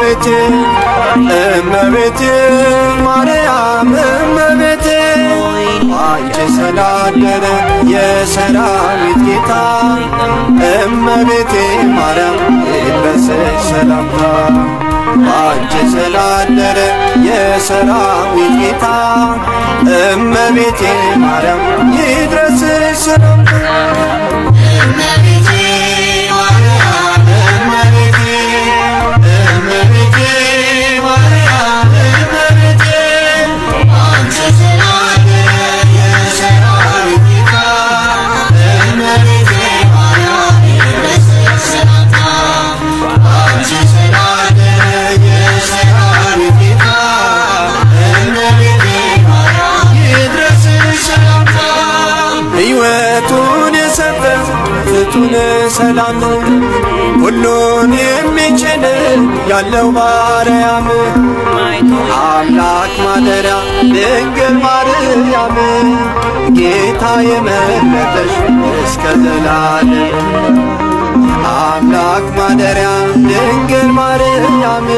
እመቤቴ እመቤቴ ማርያም እመቤቴ አንቺ ስላደረ የሰራዊት ጌታ እመቤቴ ማርያም ይድረስሽ ሰላምታ አንቺ ስላደረ የሰራዊት ጌታ እመቤቴ ማርያም ይድረስሽ ሰላምታ ፍቱን ሰላም ሁሉን የሚችል ያለው ማርያም አምላክ ማደሪያ ድንግል ማርያም ጌታ የመረጠሽ እስከ ዘላለም አምላክ ማደሪያ ድንግል ማርያም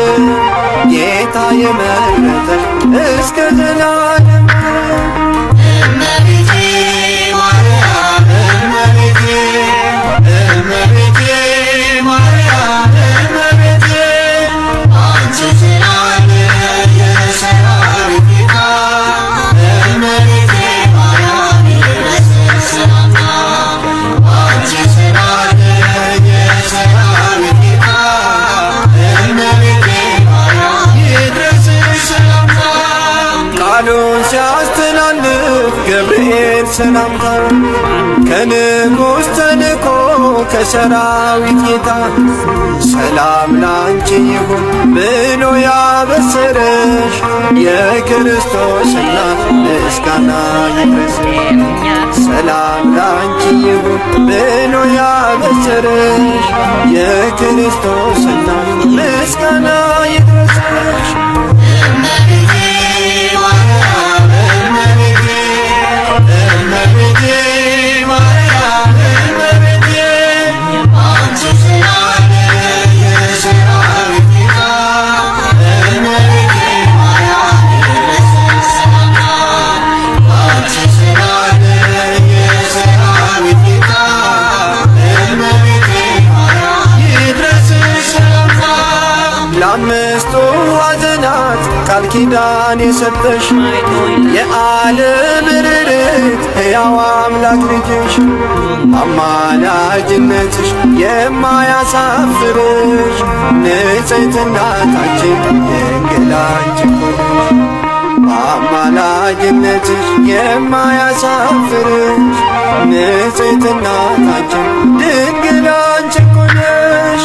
ጌታ የመረጠሽ እስከ ዘላለም ቃሉን ሲያስተላልፍ ገብርኤል ሰላምታ ከንጉሥ ተልኮ ከሰራዊት ጌታ ሰላም ላንቺ ይሁን ብሎ ያበሰረሽ የክርስቶስ እናት ምስጋና ይድረስሽ። ሰላም ላንቺ ይሁን ብሎ ያበሰረሽ የክርስቶስ እናት ምስጋና ይድረስሽ። ለአምስቱ ሐዘናት ቃል ኪዳን የሰጠሽ የዓለም ርርት ሕያው አምላክ ልጅሽ አማላጅነትሽ የማያሳፍርሽ ንጽሕት እናታችን ድንግል አንቺ እኮ ነሽ። አማላጅነትሽ የማያሳፍርሽ ንጽሕት እናታችን ድንግል አንቺ እኮ ነሽ።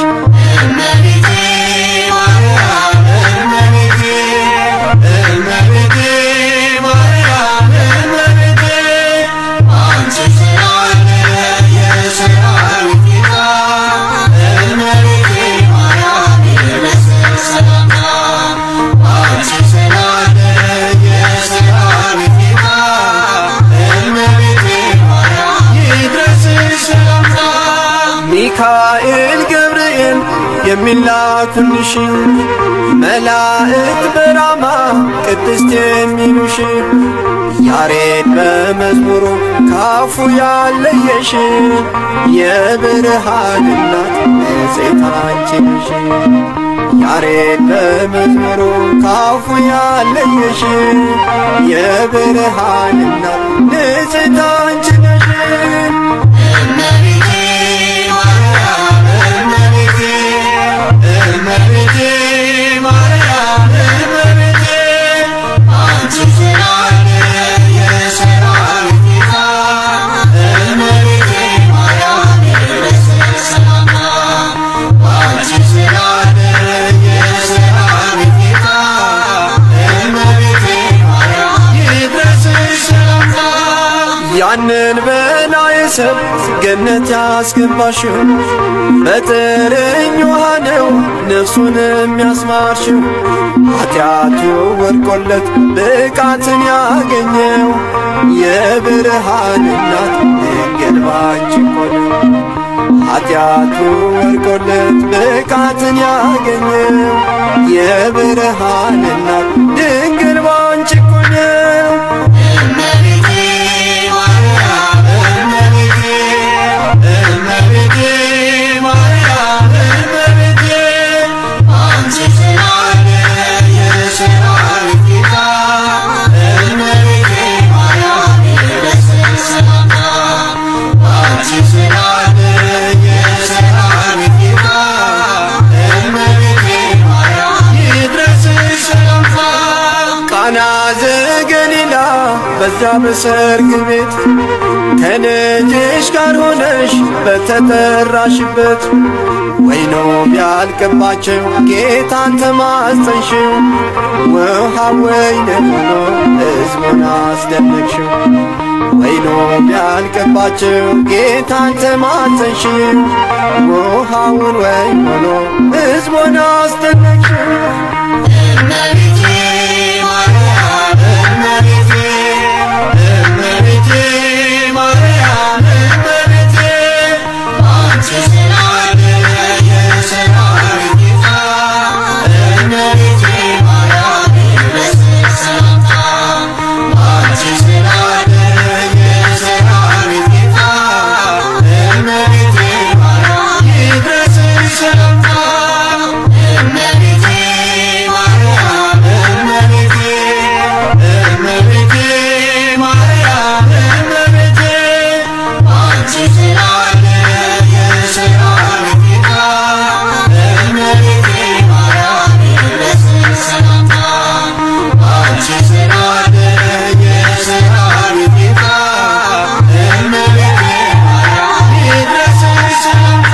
ሚካኤል ገብርኤል የሚላኩልሽ መላእክት በራማ ቅድስት የሚሉሽ ያሬድ በመዝሙሩ ካፉ ያለየሽ የብርሃን እናት ንጽሕት አንቺ ነሽ። ያሬድ በመዝሙሩ ካፉ ያለየሽ የብርሃን እናት ንጽሕት አንቺ ነሽ። ያንን በላይ ሰብ ገነት ያስገባሽው በጥርኝ ውሃ ነው ነፍሱን የሚያስማርሽው ኃጢአቱ ወድቆለት ብቃትን ያገኘው የብርሃን እናት ድንግል ባንቺ እኮ ነው። ኃጢአቱ ወድቆለት ብቃትን ያገኘው የብርሃን እናት ድንግል ባንቺ እኮ ነው። እመቤቴ ማርያም እመቤቴ እመቤቴ ማርያም እመቤቴ አንቺ ስላለ የሰራዊት ጌታ እመቤቴ ማርያም ይድረስሽ ሰላምታ አንቺ ስላለ የሰራዊት ጌታ እመቤቴ ማርያም ይድረስሽ ሰላምታ። ቃና ዘገሊላ በዛ በሰርግ ቤት ከልጅሽ ጋር ሆነሽ በተጠራሽበት ወይኑ ቢያልቅባቸው ጌታን ተማጸንሽው ውሃ ወይን ሆኖ ሕዝቡን አስደነቅሽው። ወይኑ ቢያልቅባቸው ጌታን ተማጸንሽው ውሃውን ወይን ሆኖ ሕዝቡን አስደነቅሽው። እመቤቴ ማርያም እመቤቴ እመቤቴ ማርያም እመቤቴ አንቺ ስላለ የሰራዊት ጌታ እመቤቴ ማርያም ይድረስሽ ሰላምታ አንቺ ስላለ የሰራዊት ጌታ እመቤቴ ማርያም ይድረስሽ ሰላምታ። እመቤቴ ማርያም እመቤቴ እመቤቴ ማርያም እመቤቴ አንቺ ስላለ የሰራዊት ጌታ እመቤቴ ማርያም ይድረስሽ ሰላምታ አንቺ ስላለ የሰራዊት ጌታ እመቤቴ ማርያም ይድረስሽ ሰላምታ።